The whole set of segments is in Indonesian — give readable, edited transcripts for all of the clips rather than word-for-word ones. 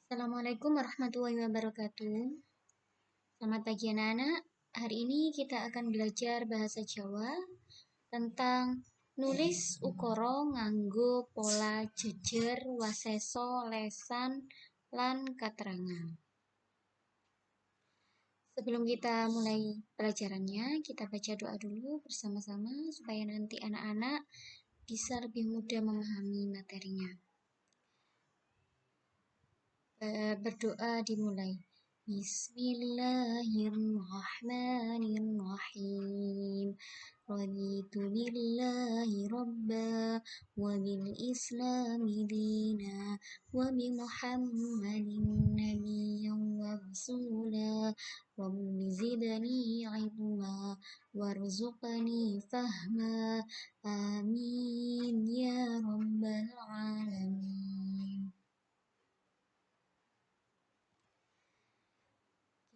Assalamualaikum warahmatullahi wabarakatuh. Selamat pagi anak-anak. Hari ini kita akan belajar bahasa Jawa tentang nulis ukara nganggo pola jejer, waseso, lesan, lan katerangan. Sebelum kita mulai pelajarannya, kita baca doa dulu bersama-sama supaya nanti anak-anak bisa lebih mudah memahami materinya. Berdoa dimulai. Bismillahirrahmanirrahim. Raditu billahi rabba wa bil islami dina wa bi muhammadin nabiyyan wa rasula rabbi zidni ilma warzuqni fahma amin ya rabbal alamin.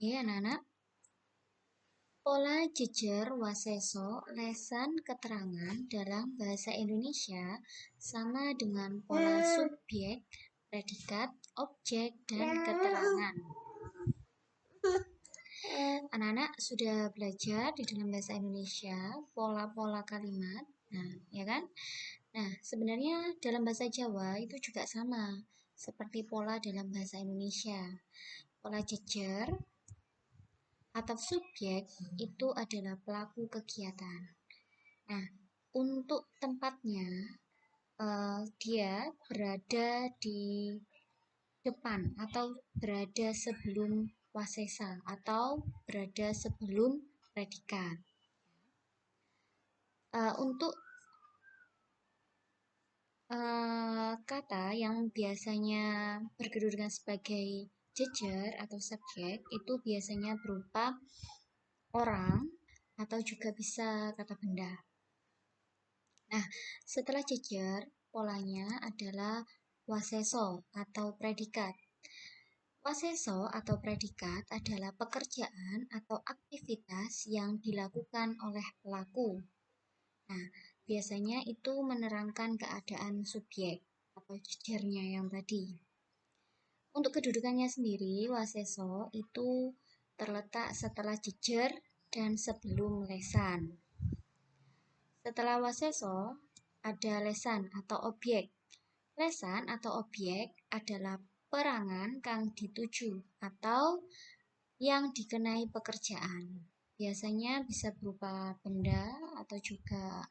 Oke, anak-anak. Pola jejer, waseso, lesan, keterangan dalam bahasa Indonesia sama dengan pola subjek, predikat, objek, dan keterangan. Anak-anak sudah belajar di dalam bahasa Indonesia pola-pola kalimat, ya kan? Nah, sebenarnya dalam bahasa Jawa itu juga sama seperti pola dalam bahasa Indonesia. Pola jejer atau subjek itu adalah pelaku kegiatan. Nah, untuk tempatnya dia berada di depan atau berada sebelum wasesa atau berada sebelum predikat. Untuk kata yang biasanya berkedudukan sebagai jejer atau subjek itu biasanya berupa orang atau juga bisa kata benda. Nah, setelah jejer, polanya adalah waseso atau predikat. Waseso atau predikat adalah pekerjaan atau aktivitas yang dilakukan oleh pelaku. Nah, biasanya itu menerangkan keadaan subjek atau jejernya yang tadi. Untuk kedudukannya sendiri, waseso itu terletak setelah jejer dan sebelum lesan. Setelah waseso, ada lesan atau objek. Lesan atau objek adalah perangan kang dituju atau yang dikenai pekerjaan. Biasanya bisa berupa benda atau juga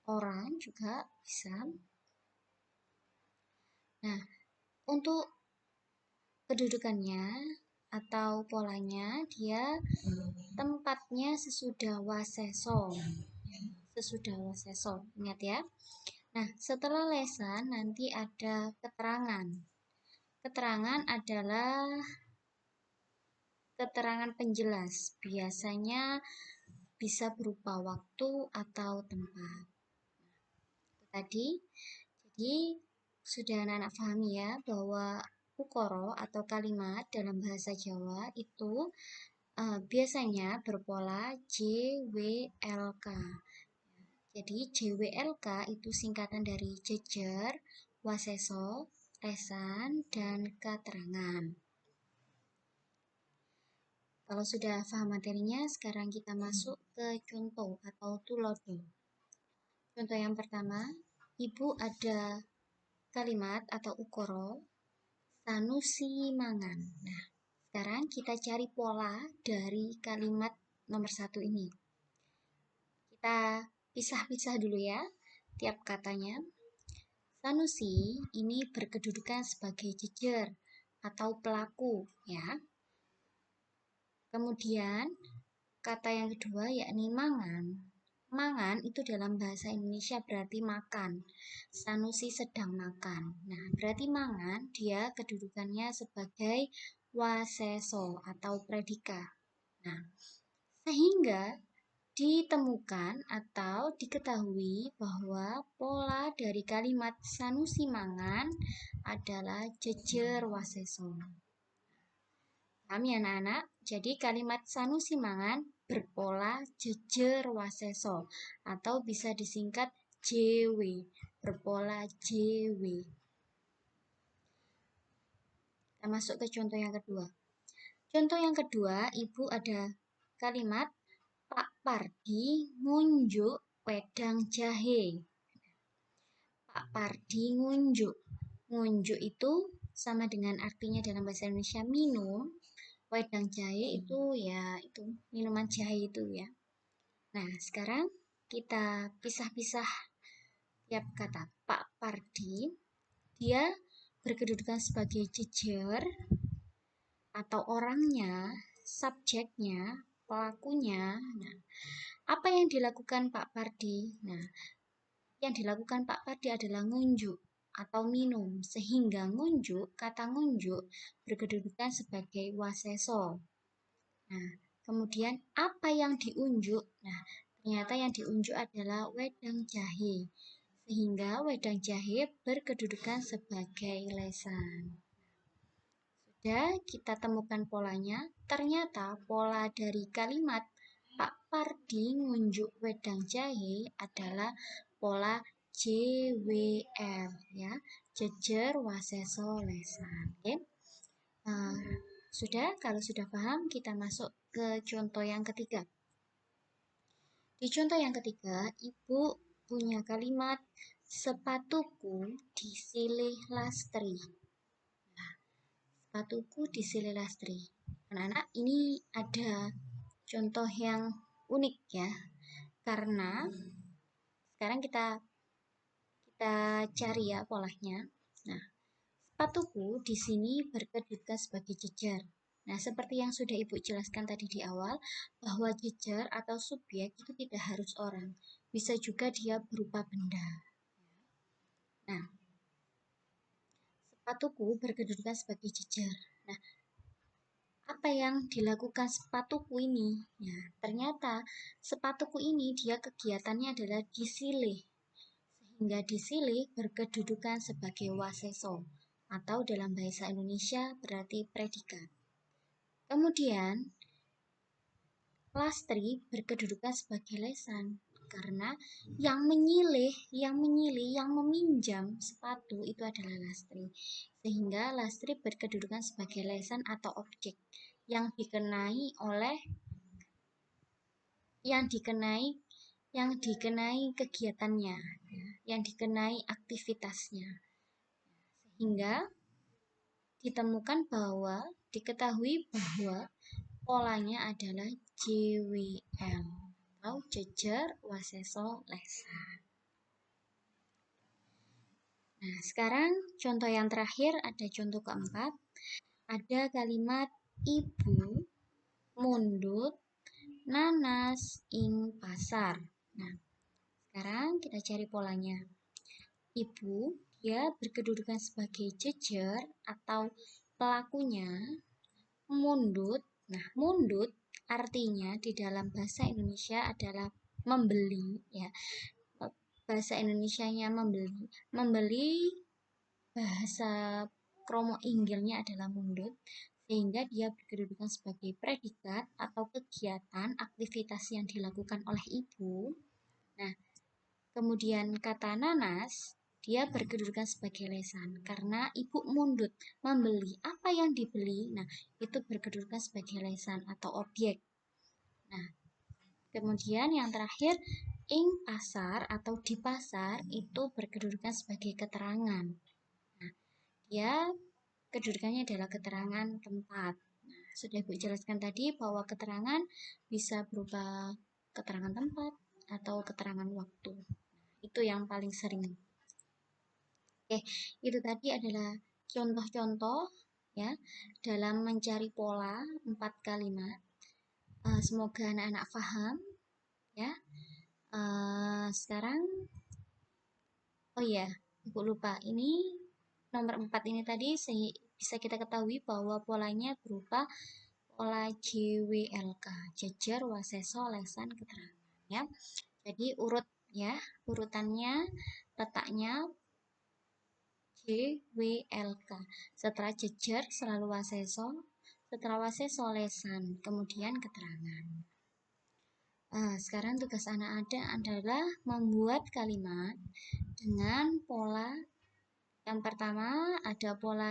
orang juga bisa. Nah, untuk kedudukannya atau polanya, dia tempatnya sesudah waseso. Sesudah waseso, ingat ya. Nah, setelah lesan nanti ada keterangan. Keterangan adalah keterangan penjelas. Biasanya bisa berupa waktu atau tempat. Tadi, jadi sudah anak-anak pahami ya bahwa ukara atau kalimat dalam bahasa Jawa itu biasanya berpola JWLK. Jadi JWLK itu singkatan dari jejer, waseso, lesan, dan keterangan. Kalau sudah paham materinya, sekarang kita masuk ke contoh atau tulodo. Contoh yang pertama, ibu ada kalimat atau ukara sanusi mangan. Nah, sekarang kita cari pola dari kalimat nomor 1 ini. Kita pisah-pisah dulu ya, tiap katanya. Sanusi ini berkedudukan sebagai jejer atau pelaku ya. Kemudian kata yang kedua yakni mangan. Mangan itu dalam bahasa Indonesia berarti makan. Sanusi sedang makan. Nah, berarti mangan dia kedudukannya sebagai waseso atau predikat. Nah, sehingga ditemukan atau diketahui bahwa pola dari kalimat sanusi mangan adalah jejer waseso. Paham ya anak-anak? Jadi kalimat sanusi mangan berpola jejer waseso atau bisa disingkat JW, berpola JW. Kita masuk ke contoh yang kedua. Contoh yang kedua, Ibu ada kalimat Pak Pardi ngunjuk wedang jahe. Pak Pardi ngunjuk. Ngunjuk itu sama dengan artinya dalam bahasa Indonesia minum. Wedang jahe itu ya itu minuman jahe itu ya. Nah, sekarang kita pisah-pisah tiap kata. Pak Pardi, dia berkedudukan sebagai jejer atau orangnya, subjeknya, pelakunya. Nah, apa yang dilakukan Pak Pardi? Nah, yang dilakukan Pak Pardi adalah ngunjuk atau minum, sehingga ngunjuk, kata ngunjuk berkedudukan sebagai waseso. Nah, kemudian apa yang diunjuk? Nah, ternyata yang diunjuk adalah wedang jahe, sehingga wedang jahe berkedudukan sebagai lesan. Sudah kita temukan polanya, ternyata pola dari kalimat Pak Pardi ngunjuk wedang jahe adalah pola JWL ya, jejer waseso lesan. Oke. Sudah, kalau sudah paham kita masuk ke contoh yang ketiga. Di contoh yang ketiga, Ibu punya kalimat sepatuku disilih lastri. Nah, sepatuku disilih lastri. Anak-anak, ini ada contoh yang unik ya. Karena sekarang kita cari ya polanya. Nah, sepatuku di sini berkedudukan sebagai jejer. Nah, seperti yang sudah Ibu jelaskan tadi di awal, bahwa jejer atau subjek itu tidak harus orang. Bisa juga dia berupa benda. Nah, sepatuku berkedudukan sebagai jejer. Nah, apa yang dilakukan sepatuku ini? Ya, ternyata sepatuku ini dia kegiatannya adalah disilih. Sehingga disilih berkedudukan sebagai waseso atau dalam bahasa Indonesia berarti predikat. Kemudian lastri berkedudukan sebagai lesan karena yang menyilih, yang meminjam sepatu itu adalah lastri. Sehingga lastri berkedudukan sebagai lesan atau objek yang dikenai kegiatannya, yang dikenai aktivitasnya. Sehingga diketahui bahwa polanya adalah JWL atau jejer waseso lesan. Nah, sekarang contoh yang terakhir ada contoh keempat. Ada kalimat ibu mundut nanas ing pasar. Nah, sekarang kita cari polanya. Ibu, dia berkedudukan sebagai jejer atau pelakunya. Mundut. Nah, mundut artinya di dalam bahasa Indonesia adalah membeli ya. Bahasa Indonesianya membeli. Membeli bahasa kromo inggilnya adalah mundut, sehingga dia berkedudukan sebagai predikat atau kegiatan aktivitas yang dilakukan oleh ibu. Nah, kemudian kata nanas, dia berkedudukan sebagai lesan karena ibu mundut membeli apa yang dibeli. Nah, itu berkedudukan sebagai lesan atau objek. Nah, kemudian yang terakhir ing pasar atau di pasar itu berkedudukan sebagai keterangan. Nah, dia kedudukannya adalah keterangan tempat. Nah, sudah Ibu jelaskan tadi bahwa keterangan bisa berupa keterangan tempat atau keterangan waktu. Itu yang paling sering. Oke, itu tadi adalah contoh-contoh ya dalam mencari pola 4 kalimat. Semoga anak-anak paham ya. Sekarang oh iya, Ibu lupa. Ini nomor 4 ini tadi bisa kita ketahui bahwa polanya berupa pola JWLK, jejer waseso lesan keterangan ya. Jadi urutannya letaknya JWLK. Setelah jejer selalu waseso, setelah waseso lesan, kemudian keterangan. Sekarang tugas anak adalah membuat kalimat dengan pola. Yang pertama ada pola